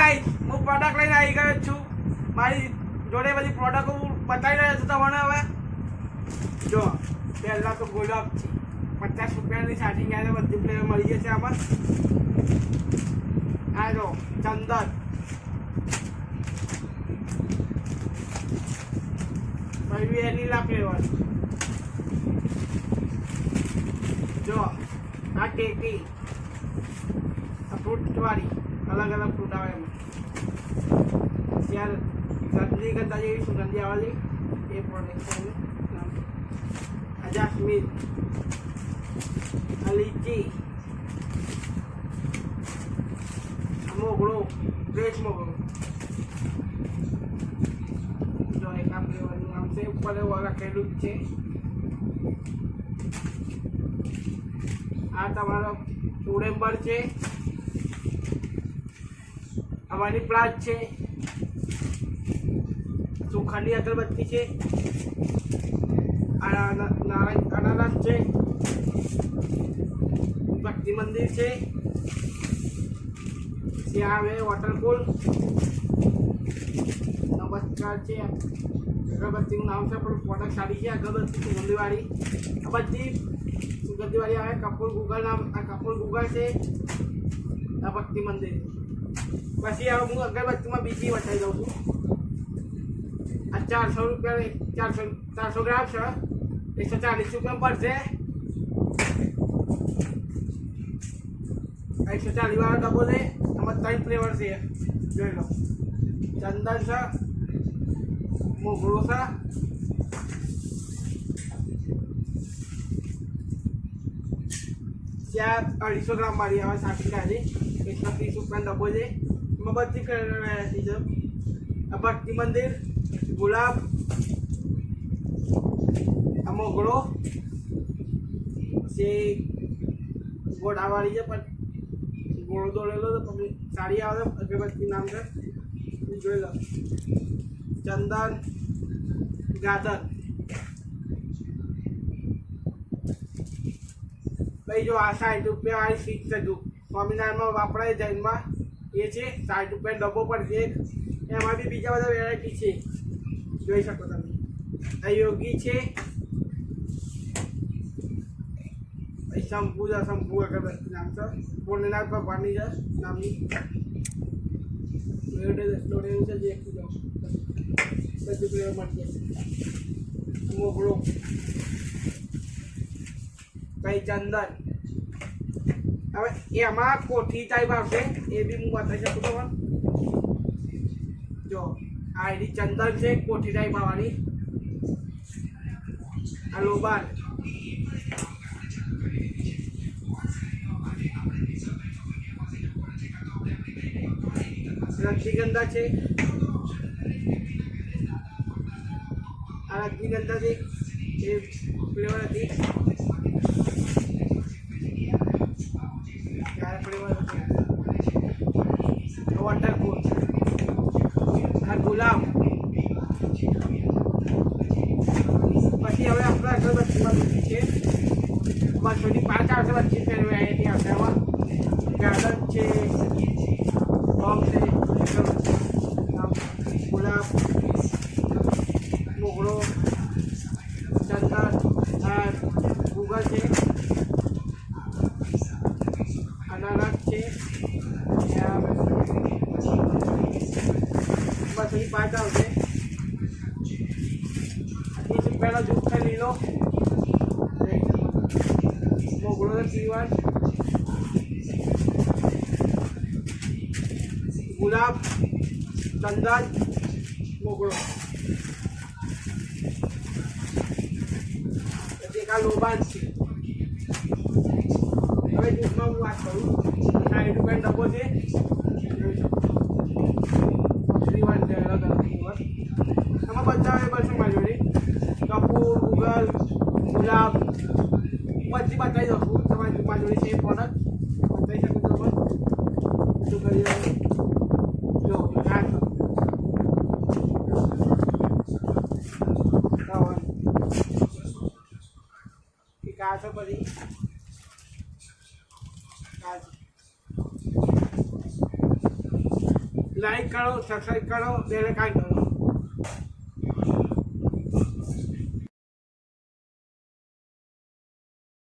Guys હું product લઈને આવી ગયો છું મારી જોડે બધી પ્રોડક્ટ હું બતાવી રહ્યો છું તમને હવે જો પહેલાં તો ગુલાબ છે 50 રૂપિયાની સ્ટાર્ટિંગ આવે બધી ફ્લેવર મળી જશે આમાં આ જો ચંદન પછી વેનીલા ફ્લેવર જો આ ટેકી આ ફ્રૂટ વાળી अलग अलग फ्रूट आवे यार सब्जी करता ये सुगंधी वाली ये प्रोडक्ट है अजास्मिन लीची मोगरो फ्रेश मोगरो जो एक आपके वाली नाम से ऊपर वाला खेलूं છે આ તમારો ઉડેમ્બર છે हमारी प्लाट है सुखानी अगरबत्ती है अनारस है भक्ति मंदिर है यहाँ है वॉटरफॉल नमस्कार है अगरबत्ती नाम से प्रोडक्ट सारी है अगरबत्ती सुगंधी वाली बच्ची सुगंधी वाली आए कपूर गूगल नाम कपूर गूगल से भक्ति मंदिर પછી હવે હું અગરબત્તીમાં બીજી વટાઈ દઉં છું આ 400 રૂપિયા 400 ગ્રામ છે 140 રૂપિયા પડશે 140 વાળો ડબ્બો છે આમાં 3 ફ્લેવર છે જોઈ લો ચંદન છે મોગરો છે ત્યાં 250 ગ્રામ વાળી આવે સાટી કાઢી 130 રૂપિયા ડબ્બો છે बत्ती भक्ति मंदिर गुलाब मोगरो से गोड़ा वाली है पर गोड़ो दौड़ेलो तो पब्लिक साड़ी आवे अगरबत्ती नाम से जो लो चंदन गाजर भाई जो आ 60 रुपया वाली सीट से जो स्वामीनारायण में वापराय जैन में ये છે 60 રૂપિયા ડબ્બો પર છે એમાં બી બીજા બધા વેરાયટી છે જોઈ શકો તમે આ યોગી છે શંભુ છે શંભુ અગરબત્તી નામ છે ભોલેનાથ ભગવાનની છે નામની દોડેલું છે દેખી જાઓ બધું ફ્લેવર મળી જશે મોગરો કઈ ચંદન હવે એમાં કોઠી ટાઈપ આવશે એ બી હું બતાવી શકું તમને જો આ એની ચંદન છે કોઠી ટાઈપ આવવાની આ લોબાન રજનીગંધા છે આ રજનીગંધા છે એ ફ્લેવર હતી वॉटरफॉल और गुलाब પછી હવે આપણે અગરબત્તીમાં લીધી છે બસ બધી 5 આવશે બધી વેરાયટી આવશે એમાં ગાર્ડન છે બોમ્બ છે ગુલાબ મોગરો ચંદન और गूगल છે अनारस છે बस यही 5 આવશે 30 રૂપિયાનો જૂસ છે લીલો મોગરો પીવા ગુલાબ ચંદન મોગરો આ લોબાન છે હવે જૂસમાં હું વાત કરું 60 રૂપિયાનો ડબ્બો છે આમાં બધા અવેલેબલ છે મારી જોડે કપૂર ગૂગલ ગુલાબ બધી બતાવી દઉં છું તમારી મારી જોડે છે એ પ્રોડક્ટ બતાવી શકું તમે શું કરી રહ્યું જો કાચો બધી કાચ લાઈક કરો, સબસ્ક્રાઈબ કરો, બેલ આઇકન કરો.